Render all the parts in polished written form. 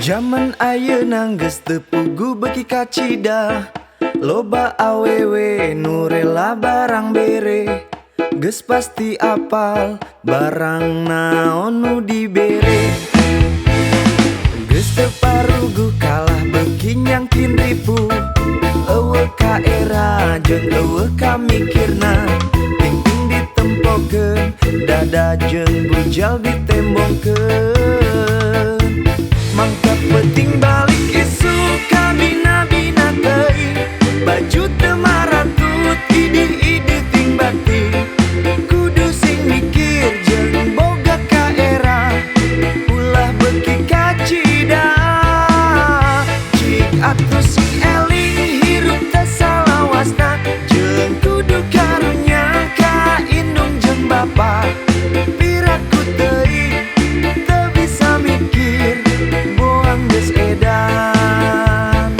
Zaman ayeuna geus teu pugu beki kacida, loba awewe nu rela barang bere. Geus pasti apal barang naon nu dibere. Geus teu parugu kalah beki nyangkin ripu, eueuh ka era jeung eueuh ka mikirna. Ting-ting ditempokeun, dada jeung bujal ditembongkeun. Mangka penting balik isu ka bina-bina teuing, baju teu maratut idih-idih ting bating. Kudu sing mikir jeung boga ka era, ulah beki kacida. Cik atuh sing eling hirup teu salawasna, jeung kudu karunya ka indung jeung bapa. Piraku teuing teu bisa mikir, boang geus edan.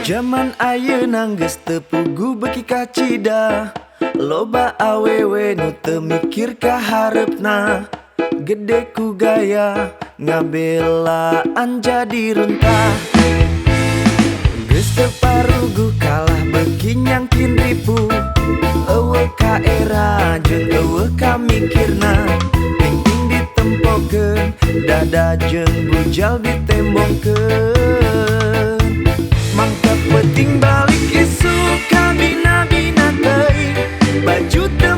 Zaman ayeuna geus teu pugu beki kacida, loba awewe nu teu mikir ka hareupna. Gede ku gaya ngabelaan jadi runtah, geus teu parugu kalah beki nyangkin ripu, eueuh ka era jeung eueuh ka mikirna. Ting-ting ditempokeun, dada jeung bujal ditembongkeun. Mangka penting balik isu ka bina-bina teuing, baju teu